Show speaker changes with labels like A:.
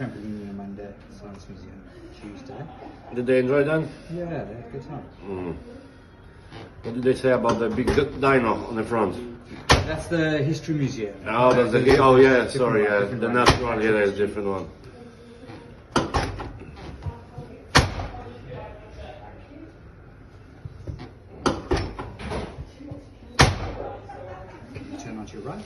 A: Trampolinium and Science Museum Tuesday.
B: Did they enjoy that?
A: Yeah, they had a good time.
B: What did they say about the big dino on the front?
A: That's the History Museum.
B: Oh, that's the
A: Different
B: oh yeah,
A: one,
B: sorry, yeah,
A: different
B: the
A: one.
B: next one, yeah, that's a different one.
A: Turn onto your right.